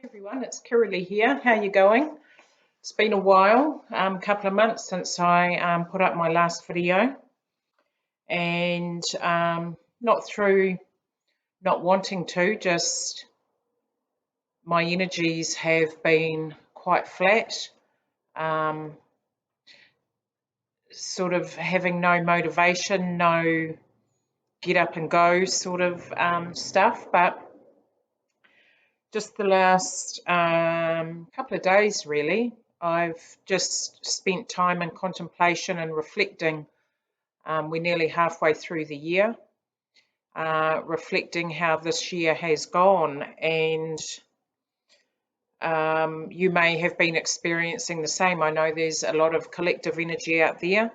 Everyone, it's Kirili here. How you going? It's been a while, couple of months since I put up my last video, and not through not wanting to, just my energies have been quite flat, sort of having no motivation, no get up and go sort of stuff, but just the last couple of days really, I've just spent time in contemplation and reflecting. We're nearly halfway through the year, reflecting how this year has gone, and you may have been experiencing the same. I know there's a lot of collective energy out there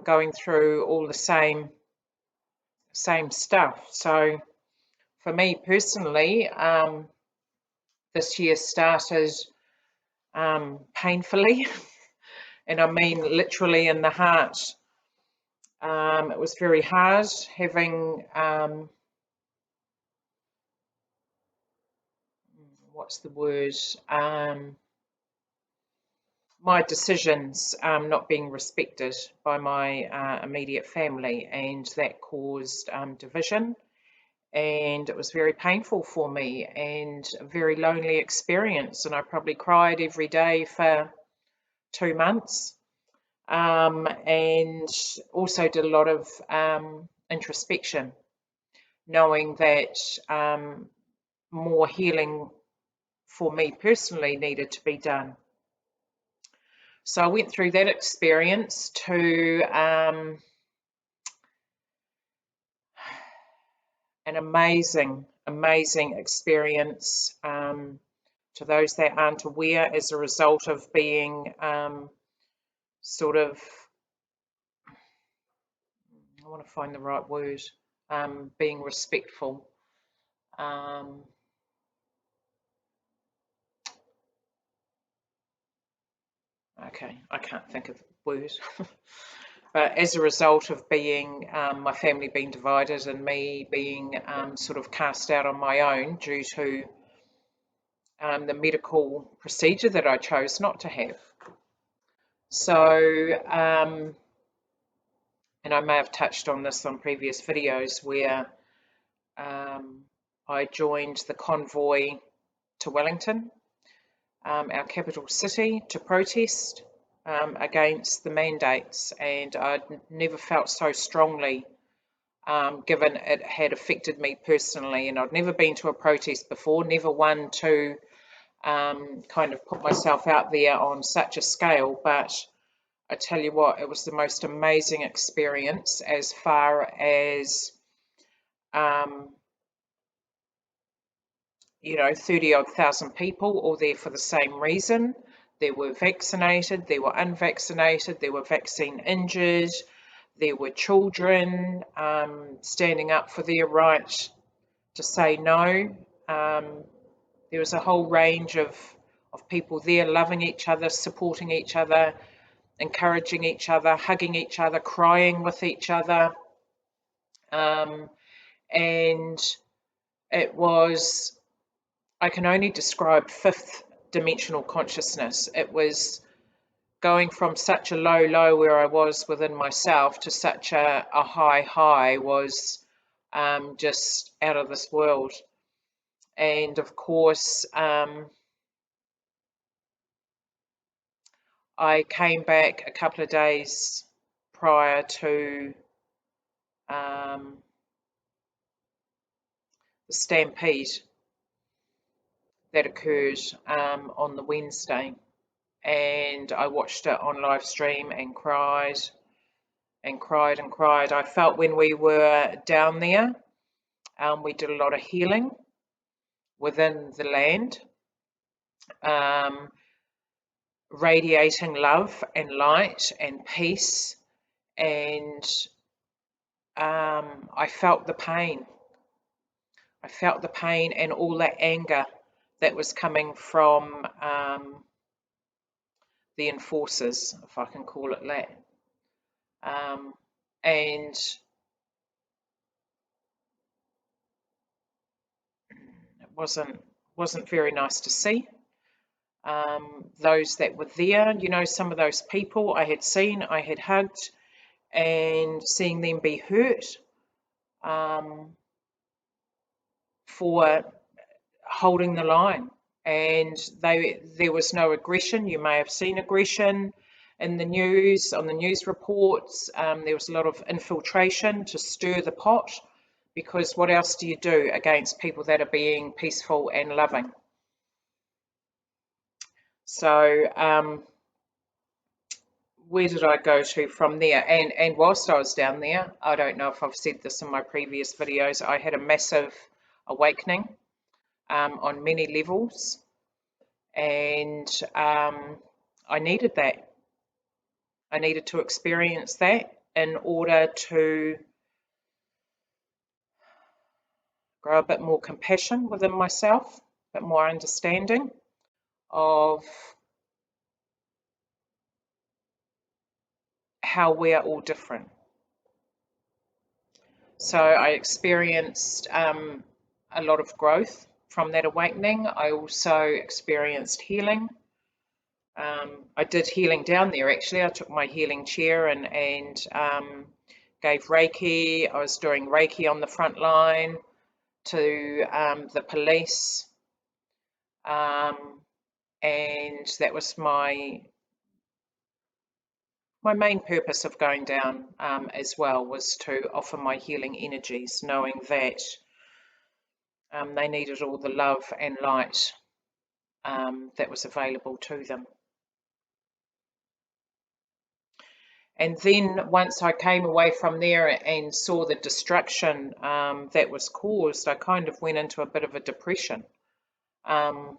going through all the same stuff. So for me personally, this year started painfully, and I mean literally in the heart. It was very hard having, what's the word, my decisions not being respected by my immediate family, and that caused division, and it was very painful for me and a very lonely experience, and I probably cried every day for 2 months, and also did a lot of introspection, knowing that more healing for me personally needed to be done. So I went through that experience to an amazing experience, to those that aren't aware, as a result of being sort of, I want to find the right word, being respectful. Okay, I can't think of the word. But as a result of being, my family being divided and me being sort of cast out on my own due to the medical procedure that I chose not to have. So, and I may have touched on this on previous videos, where I joined the convoy to Wellington, our capital city, to protest against the mandates, and I'd never felt so strongly, given it had affected me personally, and I'd never been to a protest before, never one to kind of put myself out there on such a scale, but I tell you what, it was the most amazing experience, as far as 30-odd thousand people all there for the same reason. There were vaccinated, there were unvaccinated, there were vaccine injured, there were children standing up for their right to say no. There was a whole range of people there, loving each other, supporting each other, encouraging each other, hugging each other, crying with each other. And it was, I can only describe fifth dimensional consciousness. It was going from such a low where I was within myself to such a high was just out of this world. And of course, I came back a couple of days prior to the stampede that occurred on the Wednesday, and I watched it on live stream and cried and cried and cried. I felt when we were down there, we did a lot of healing within the land, radiating love and light and peace, and I felt the pain. I felt the pain and all that anger that was coming from the enforcers, if I can call it that. And it wasn't wasn't very nice to see. Those that were there, you know, some of those people I had seen, I had hugged, and seeing them be hurt for holding the line. And there was no aggression. You may have seen aggression in the news, on the news reports. There was a lot of infiltration to stir the pot, because what else do you do against people that are being peaceful and loving? So where did I go to from there? And whilst I was down there, I don't know if I've said this in my previous videos, I had a massive awakening on many levels, and I needed that. I needed to experience that in order to grow a bit more compassion within myself, a bit more understanding of how we are all different. So I experienced a lot of growth from that awakening. I also experienced healing. I did healing down there, actually. I took my healing chair and gave Reiki. I was doing Reiki on the front line to the police. And that was my main purpose of going down as well, was to offer my healing energies, knowing that they needed all the love and light that was available to them. And then once I came away from there and saw the destruction that was caused, I kind of went into a bit of a depression or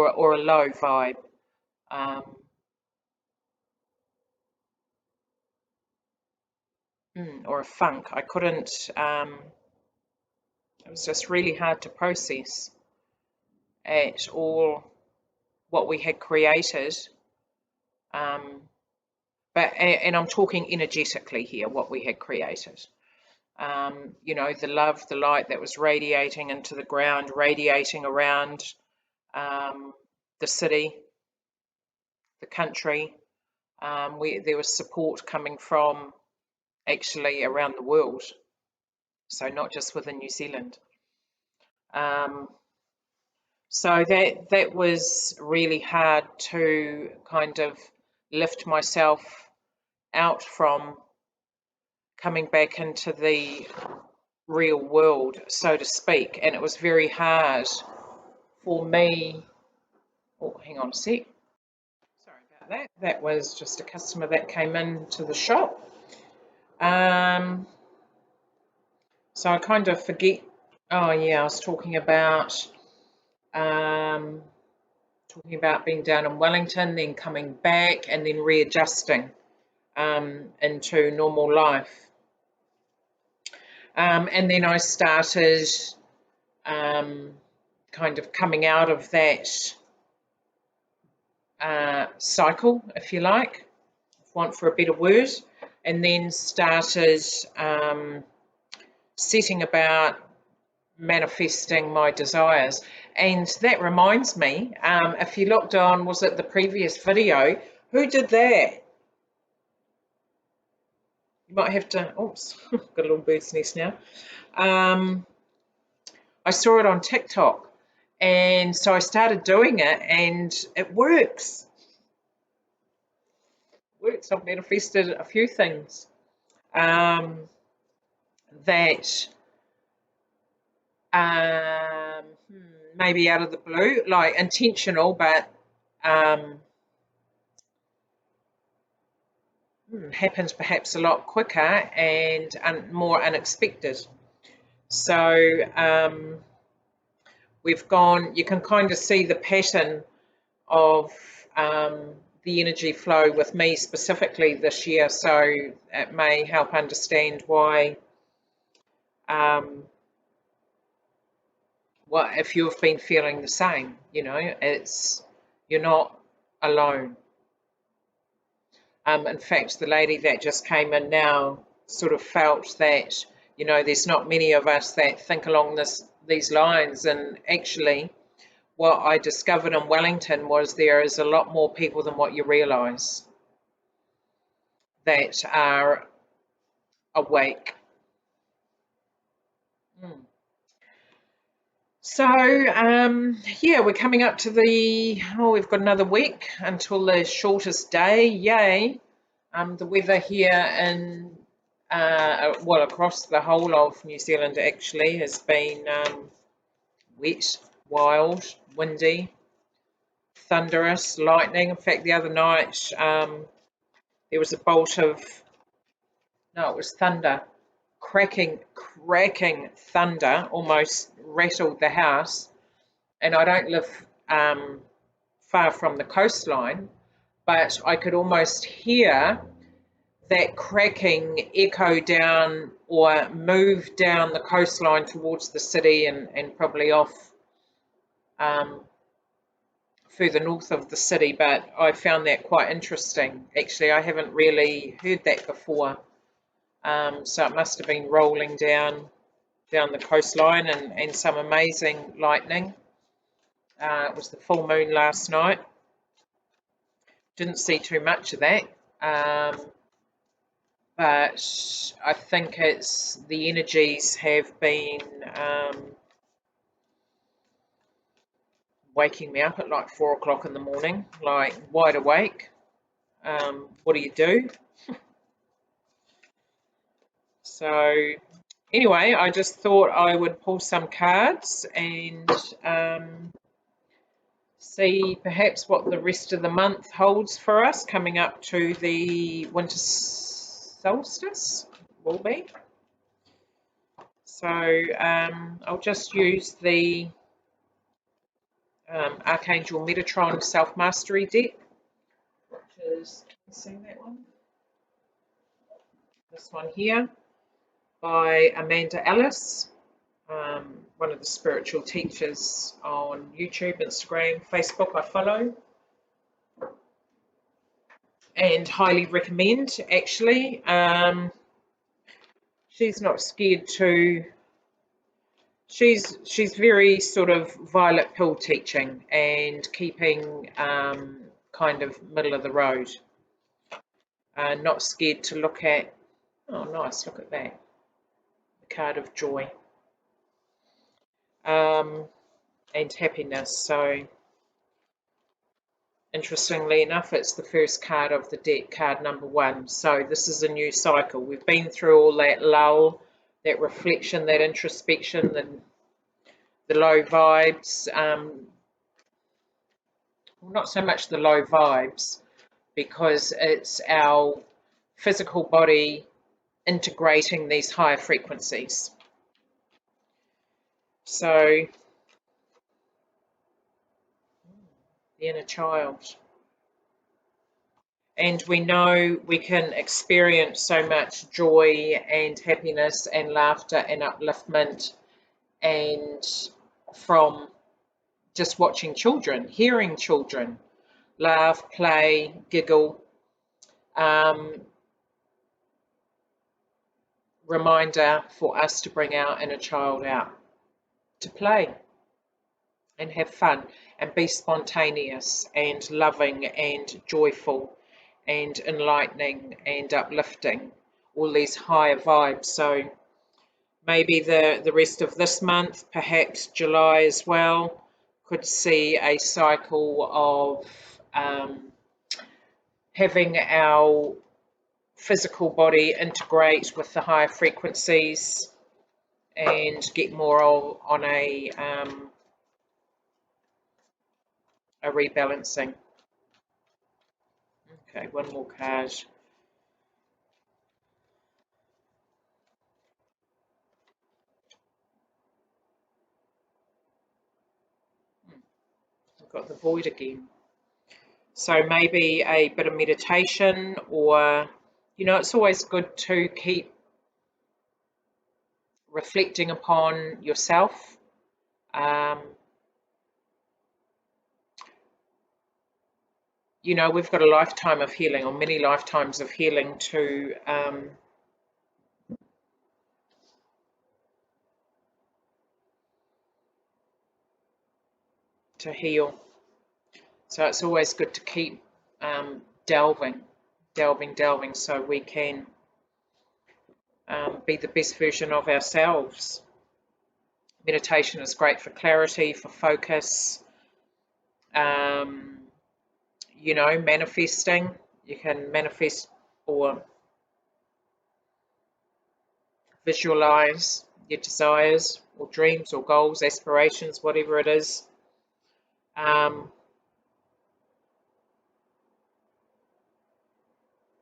a low vibe. Or a funk. I couldn't, it was just really hard to process at all what we had created. And I'm talking energetically here, what we had created. You know, the love, the light that was radiating into the ground, radiating around the city, the country. There was support coming from actually around the world, so not just within New Zealand. So that was really hard to kind of lift myself out from coming back into the real world, so to speak. And it was very hard for me. Oh, hang on a sec. Sorry about that. That was just a customer that came into the shop. So I kind of forget. Oh yeah, I was talking about being down in Wellington, then coming back, and then readjusting into normal life. And then I started kind of coming out of that cycle, if you like, want for a better word, and then started setting about manifesting my desires. And that reminds me, if you looked on, was it the previous video, who did that? You might have to, oops, got a little bird's nest now. I saw it on TikTok, and so I started doing it, and it works. I've manifested a few things that maybe out of the blue, like intentional, but happens perhaps a lot quicker and more unexpected. So we've gone, you can kind of see the pattern of the energy flow with me specifically this year, so it may help understand why what if you've been feeling the same, you know, you're not alone. In fact, the lady that just came in now sort of felt that, you know, there's not many of us that think along these lines, and actually what I discovered in Wellington was there is a lot more people than what you realise that are awake. So, yeah, we're coming up to we've got another week until the shortest day. Yay. The weather here in, well, across the whole of New Zealand actually has been wet, wild, windy, thunderous, lightning. In fact, the other night there was a bolt of, no, it was thunder, cracking thunder, almost rattled the house. And I don't live far from the coastline, but I could almost hear that cracking echo down or move down the coastline towards the city and probably off further north of the city. But I found that quite interesting. Actually, I haven't really heard that before. So it must have been rolling down the coastline and some amazing lightning. It was the full moon last night. Didn't see too much of that. But I think it's the energies have been waking me up at like 4 o'clock in the morning, like wide awake. What do you do? So anyway, I just thought I would pull some cards and see perhaps what the rest of the month holds for us coming up to the winter solstice will be. So I'll just use the Archangel Metatron Self-Mastery deck, which is, see that one? This one here by Ellis, one of the spiritual teachers on YouTube, Instagram, Facebook I follow. And highly recommend, actually. She's not scared to, she's very sort of violet pill teaching and keeping kind of middle of the road. Not scared to look at, oh nice, look at that, the card of joy and happiness. So interestingly enough, it's the first card of the deck, card number 1. So this is a new cycle. We've been through all that lull, that reflection, that introspection, the low vibes. Well, not so much the low vibes, because it's our physical body integrating these higher frequencies. So the inner child. And we know we can experience so much joy and happiness and laughter and upliftment and from just watching children, hearing children laugh, play, giggle. Reminder for us to bring our inner child out to play and have fun and be spontaneous and loving and joyful and enlightening and uplifting, all these higher vibes. So maybe the rest of this month, perhaps July as well, could see a cycle of having our physical body integrate with the higher frequencies and get more on a rebalancing. Okay, one more card. I've got the void again. So maybe a bit of meditation, or, you know, it's always good to keep reflecting upon yourself. You know, we've got a lifetime of healing, or many lifetimes of healing to to heal. So it's always good to keep delving, so we can be the best version of ourselves. Meditation is great for clarity, for focus, you know, manifesting. You can manifest or visualize your desires or dreams or goals, aspirations, whatever it is.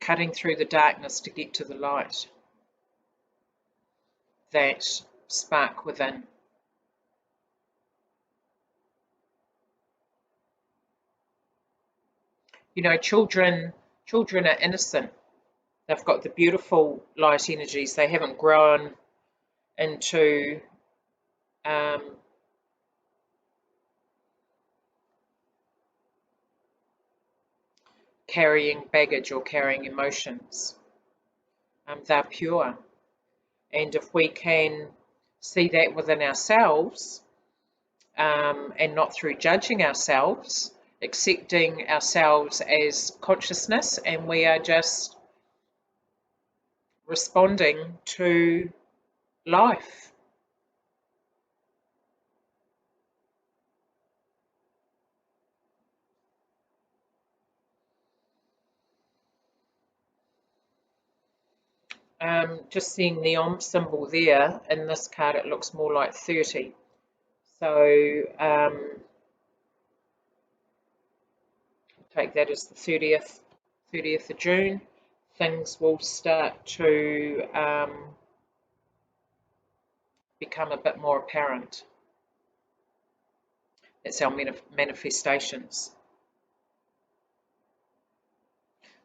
Cutting through the darkness to get to the light. That spark within. You know, children are innocent. They've got the beautiful light energies. They haven't grown into carrying baggage or carrying emotions. They're pure. And if we can see that within ourselves, and not through judging ourselves, accepting ourselves as consciousness, and we are just responding to life. Just seeing the Om symbol there, in this card it looks more like 30. So take that as the 30th of June. Things will start to become a bit more apparent. That's our manifestations.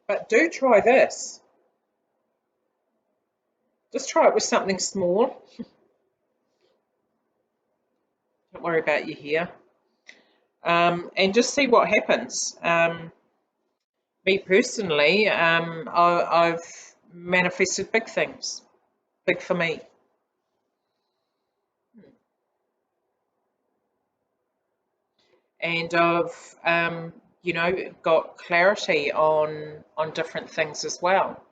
But do try this. Just try it with something small. Don't worry about your hair. And just see what happens. Me personally, I've manifested big things. Big for me. And I've, you know, got clarity on different things as well.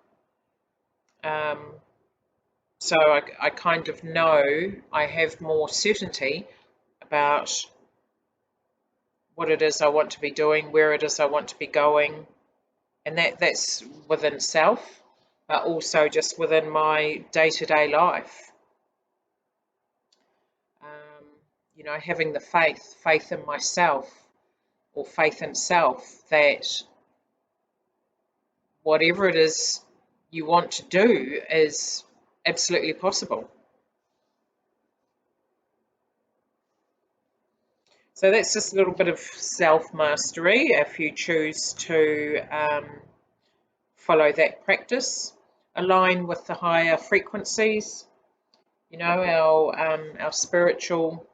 So I kind of know I have more certainty about what it is I want to be doing, where it is I want to be going, and that's within self, but also just within my day-to-day life. You know, having the faith in myself, or faith in self, that whatever it is you want to do is absolutely possible. So that's just a little bit of self-mastery if you choose to follow that practice, align with the higher frequencies, you know, our spiritual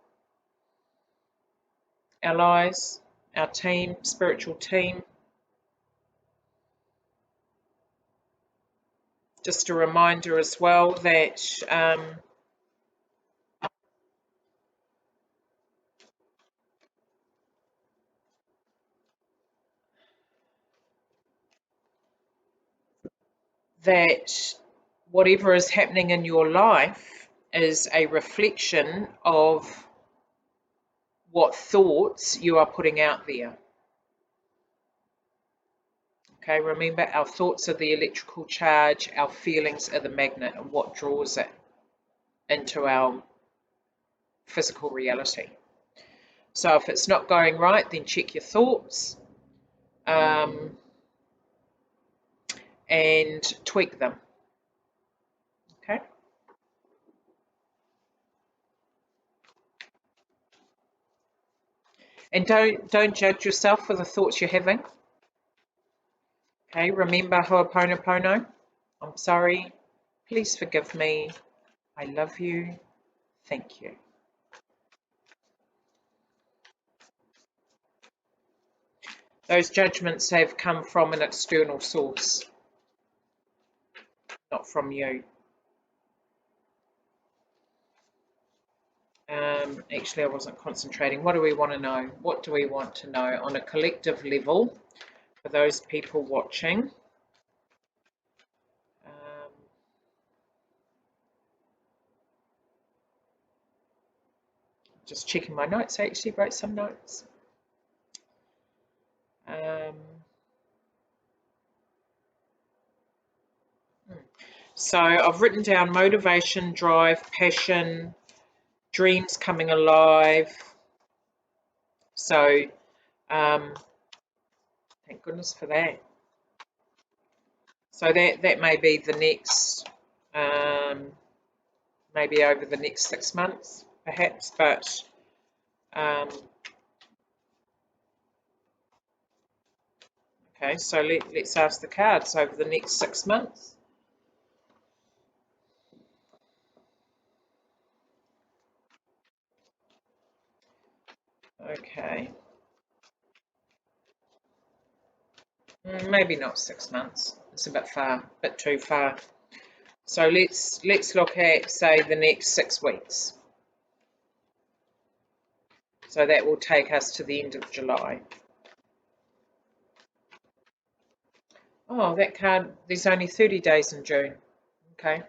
allies, our team, spiritual team. Just a reminder as well that that whatever is happening in your life is a reflection of what thoughts you are putting out there. Okay, remember, our thoughts are the electrical charge, our feelings are the magnet, and what draws it into our physical reality. So if it's not going right, then check your thoughts and tweak them. Okay. And don't judge yourself for the thoughts you're having. Okay, remember Ho'oponopono. I'm sorry. Please forgive me. I love you. Thank you. Those judgments have come from an external source, not from you. actually I wasn't concentrating. What do we want to know? What do we want to know on a collective level for those people watching? Just checking my notes. I actually wrote some notes. So I've written down motivation, drive, passion, dreams coming alive. So thank goodness for that. So that may be the next, maybe over the next 6 months, perhaps. But okay, so let's ask the cards over the next 6 months. Okay. Maybe not 6 months. It's a bit far, a bit too far. So let's look at, say, the next 6 weeks. So that will take us to the end of July. Oh, that card, there's only 30 days in June. Okay.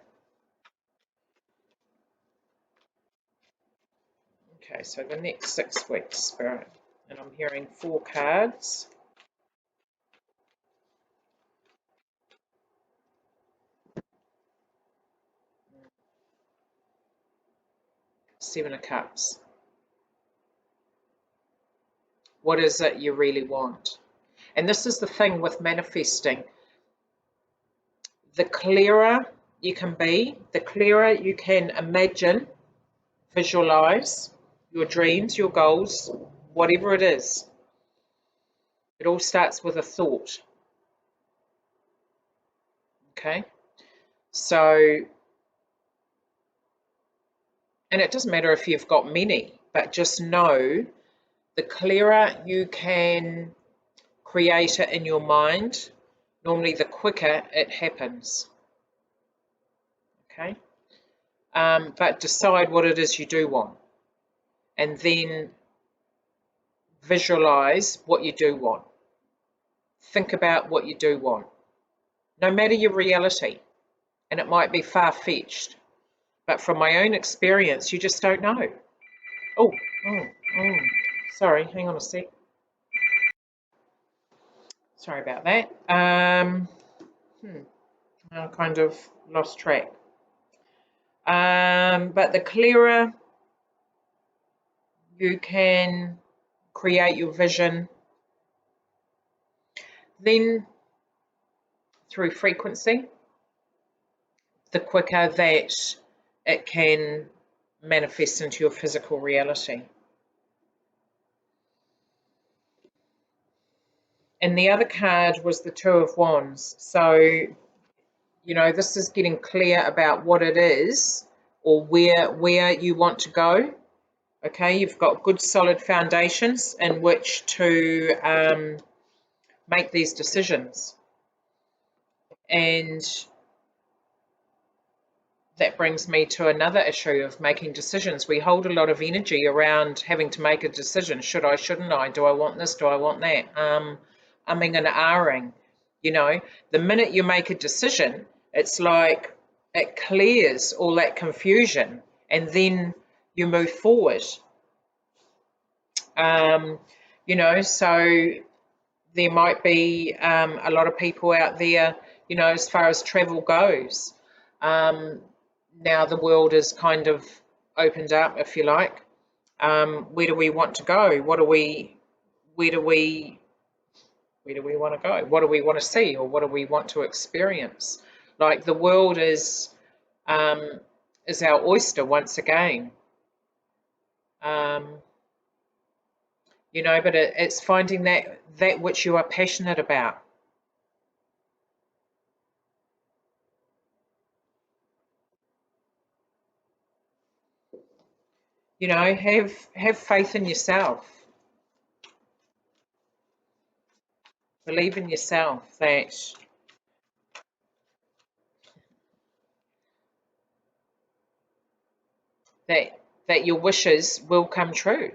Okay, so the next 6 weeks, Spirit. And I'm hearing 4 cards. Seven of Cups. What is it you really want? And this is the thing with manifesting. The clearer you can be, the clearer you can imagine, visualize your dreams, your goals, whatever it is. It all starts with a thought. Okay? So, and it doesn't matter if you've got many, but just know the clearer you can create it in your mind, normally the quicker it happens. Okay? But decide what it is you do want. And then visualize what you do want. Think about what you do want. No matter your reality. And it might be far-fetched. But from my own experience, you just don't know. Oh. Sorry, hang on a sec. Sorry about that. I kind of lost track. But the clearer you can create your vision, then through frequency, the quicker that it can manifest into your physical reality. And the other card was the Two of Wands. So, you know, this is getting clear about what it is or where you want to go. Okay, you've got good solid foundations in which to make these decisions. And that brings me to another issue of making decisions. We hold a lot of energy around having to make a decision. Should I, shouldn't I? Do I want this? Do I want that? Umming and ahhing. You know, the minute you make a decision, it's like it clears all that confusion and then you move forward. You know, so there might be a lot of people out there, you know, as far as travel goes. Now the world is kind of opened up, if you like. Where do we want to go? Where do we want to go? What do we want to see, or what do we want to experience? Like the world is our oyster once again. You know, but it's finding that which you are passionate about. You know, have faith in yourself. Believe in yourself that that your wishes will come true.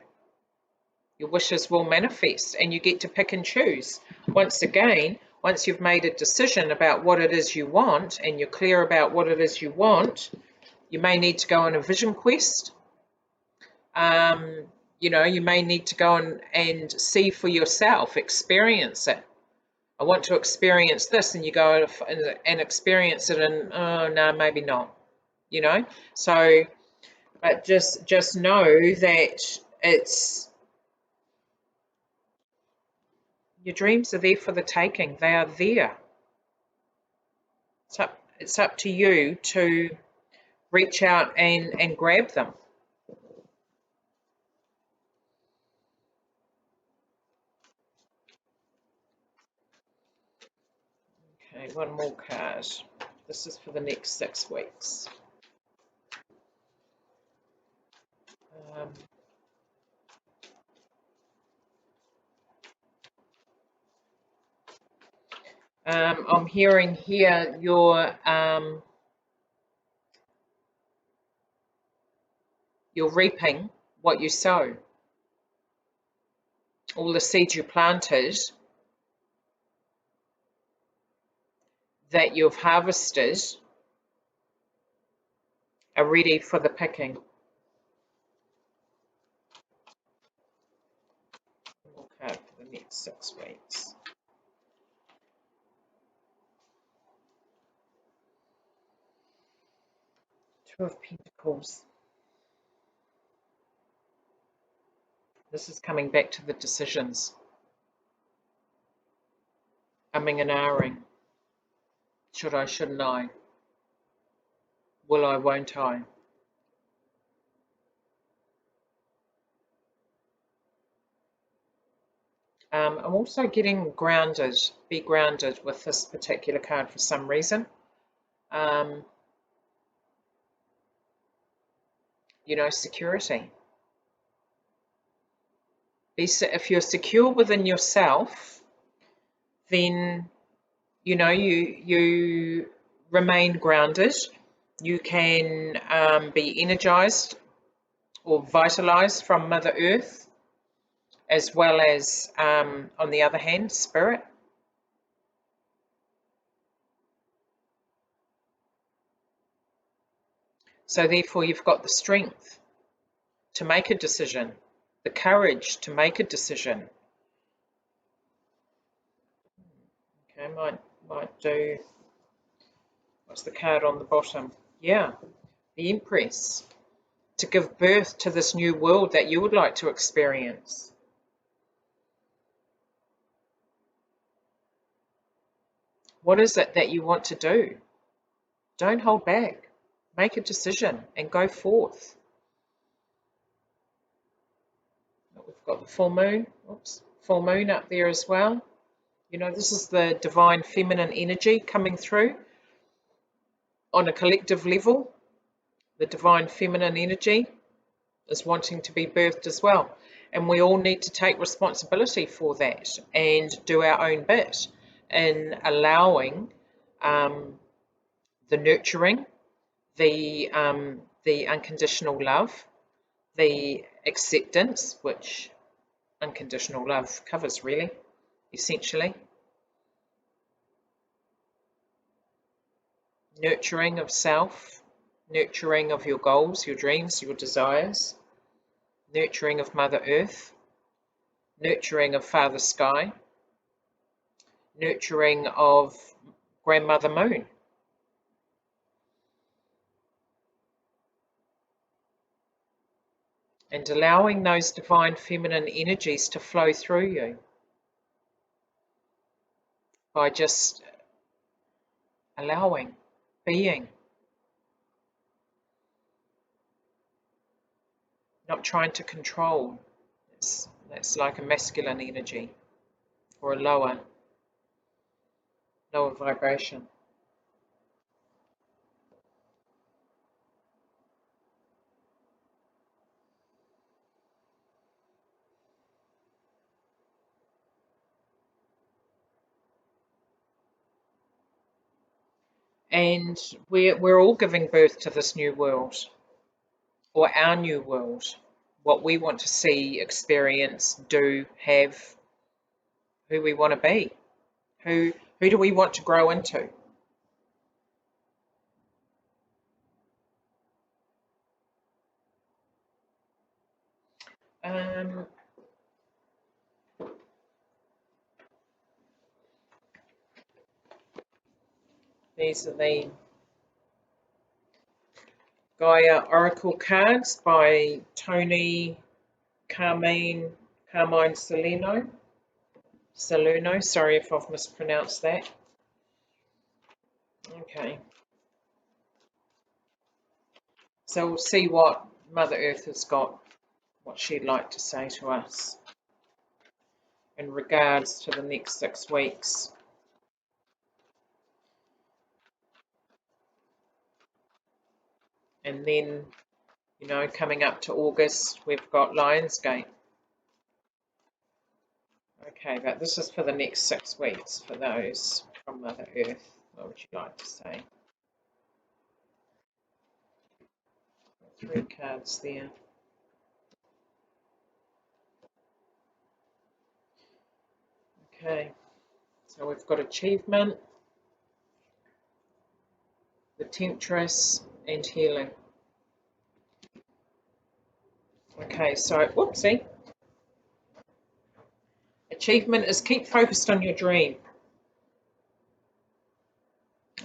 Your wishes will manifest, and you get to pick and choose. Once again, once you've made a decision about what it is you want, and you're clear about what it is you want, you may need to go on a vision quest. You know, you may need to go and see for yourself, experience it. I want to experience this, and you go and experience it, and oh no, maybe not. You know, so but just know that it's your dreams are there for the taking. They are there. It's up to you to reach out and grab them. Okay, one more card. This is for the next 6 weeks. Um, I'm hearing here you're reaping what you sow. All the seeds you planted that you've harvested are ready for the picking. Okay, for the next 6 weeks. Two of Pentacles. This is coming back to the decisions. Umming and ahhing. Should I, shouldn't I? Will I, won't I? I'm also getting grounded, be grounded with this particular card for some reason. You know, security. If you're secure within yourself, then, you know, you remain grounded. You can be energized or vitalized from Mother Earth, as well as, on the other hand, Spirit. So therefore, you've got the strength to make a decision, the courage to make a decision. Okay, might do, what's the card on the bottom? Yeah, the Empress. To give birth to this new world that you would like to experience. What is it that you want to do? Don't hold back. Make a decision and go forth. We've got the full moon. Oops, full moon up there as well. You know, this is the divine feminine energy coming through on a collective level. The divine feminine energy is wanting to be birthed as well. And we all need to take responsibility for that and do our own bit in allowing the nurturing, the unconditional love, the acceptance, which unconditional love covers really, essentially. Nurturing of self, nurturing of your goals, your dreams, your desires, nurturing of Mother Earth, nurturing of Father Sky, nurturing of Grandmother Moon. And allowing those divine feminine energies to flow through you by just allowing, being, not trying to control. That's like a masculine energy or a lower vibration. And we're all giving birth to this new world. or our new world, what we want to see, experience, do, have, who we want to be, who do we want to grow into. Um, these are the Gaia Oracle cards by Toni, Carmine Salerno. Sorry if I've mispronounced that. Okay. So we'll see what Mother Earth has got, what she'd like to say to us in regards to the next 6 weeks. And then, you know, coming up to August, we've got Lionsgate. Okay, but this is for the next 6 weeks for those from Mother Earth. What would you like to say? 3 cards there. Okay, so we've got achievement, the temptress, and healing. Okay, so, whoopsie. Achievement is keep focused on your dream.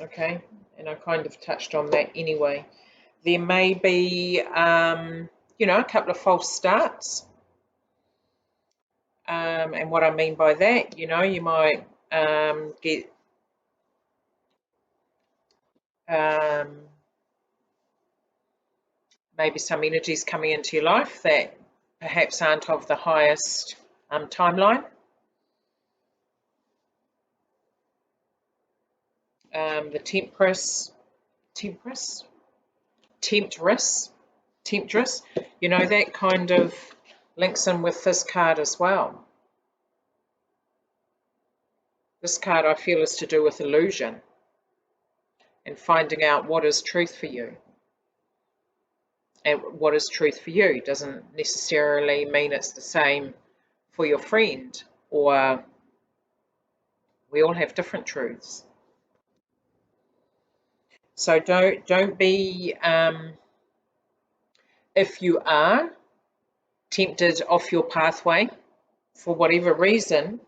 Okay, and I kind of touched on that anyway. There may be, you know, a couple of false starts. And what I mean by that, you know, you might get maybe some energies coming into your life that perhaps aren't of the highest timeline. The temptress, you know, that kind of links in with this card as well. This card, I feel, is to do with illusion and finding out what is truth for you. And what is truth for you doesn't necessarily mean it's the same for your friend, or we all have different truths. So don't be, if you are tempted off your pathway for whatever reason,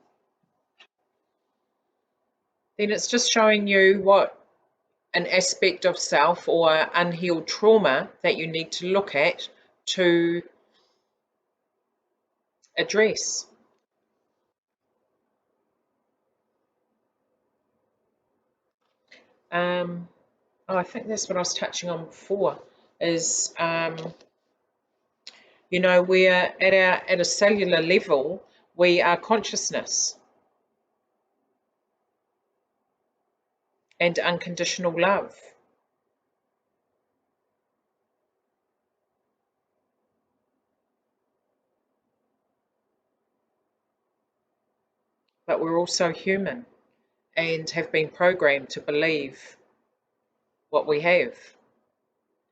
then it's just showing you what an aspect of self or unhealed trauma that you need to look at to address. I think that's what I was touching on before, is you know, we're at a cellular level, we are consciousness and unconditional love. But we're also human and have been programmed to believe what we have.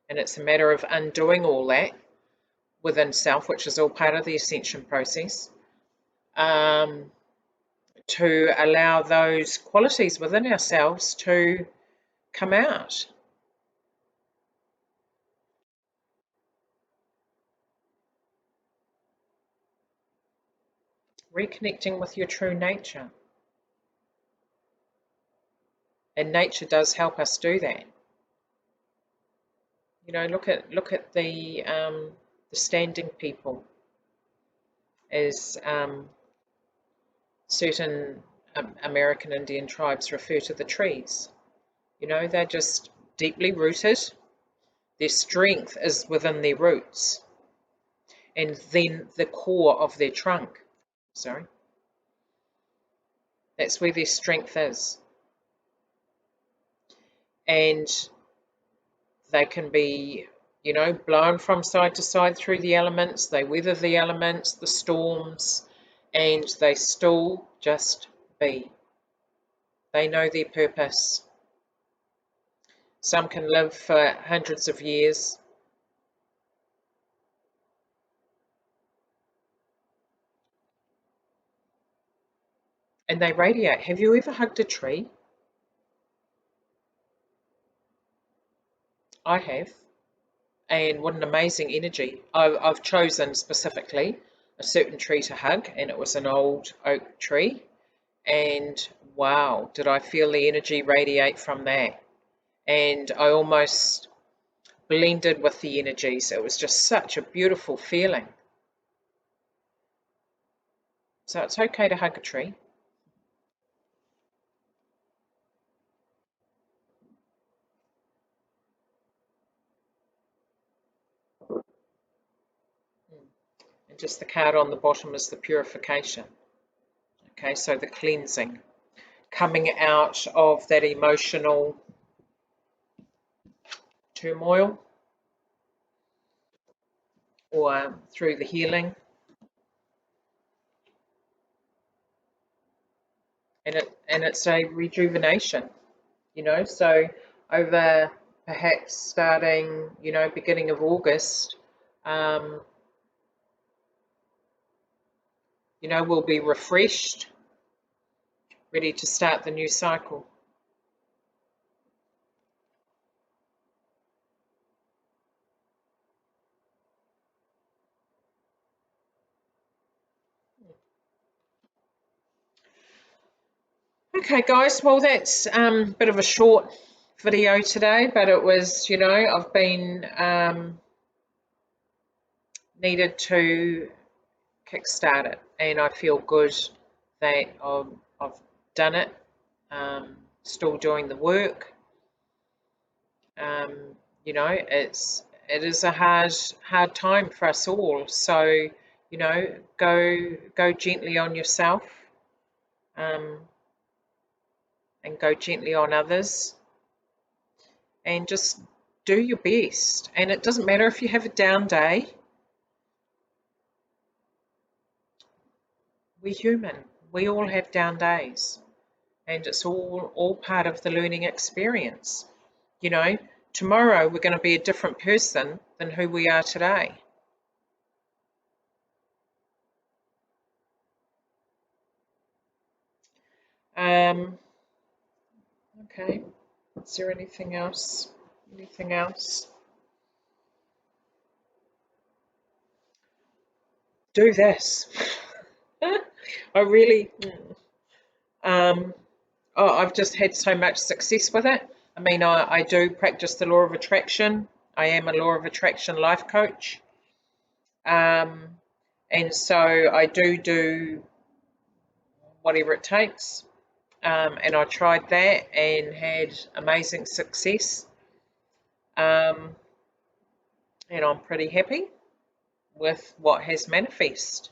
And it's a matter of undoing all that within self, which is all part of the ascension process, to allow those qualities within ourselves to come out. Reconnecting with your true nature. And nature does help us do that. You know, look at the standing people, as certain American Indian tribes refer to the trees. You know, they're just deeply rooted. Their strength is within their roots, and then the core of their trunk. Sorry, that's where their strength is, and they can be, you know, blown from side to side through the elements. They weather the elements, the storms, and they still just be. They know their purpose. Some can live for hundreds of years, and they radiate. Have you ever hugged a tree? I have. And what an amazing energy. I've chosen specifically a certain tree to hug, and it was an old oak tree. And wow, did I feel the energy radiate from that. And I almost blended with the energies. It was just such a beautiful feeling. So it's okay to hug a tree. And just the card on the bottom is the purification. Okay, so the cleansing. Coming out of that emotional turmoil or through the healing. And it's a rejuvenation, so over perhaps starting, beginning of August, um, we'll be refreshed, ready to start the new cycle. Okay, guys, well, that's a bit of a short video today, but it was, I've been needed to kickstart it, and I feel good that I've done it, still doing the work. It is a hard time for us all, so go gently on yourself, and go gently on others, and just do your best. And it doesn't matter if you have a down day. We're human. We all have down days, and it's all part of the learning experience. Tomorrow we're going to be a different person than who we are today. Okay, is there anything else? Anything else? Do this. I really, I've just had so much success with it. I mean, I do practice the law of attraction. I am a law of attraction life coach. And so I do whatever it takes. And I tried that and had amazing success. And I'm pretty happy with what has manifest.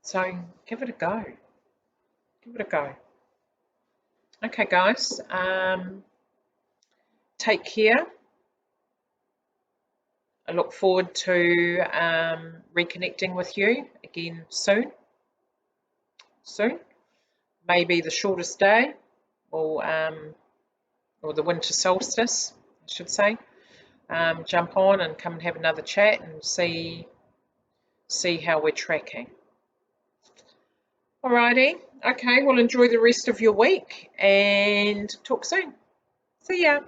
So give it a go. Give it a go. Okay, guys. Take care. I look forward to reconnecting with you again soon. Maybe the shortest day, or the winter solstice, I should say. Jump on and come and have another chat and see how we're tracking. Alrighty, okay, well, enjoy the rest of your week and talk soon. See ya.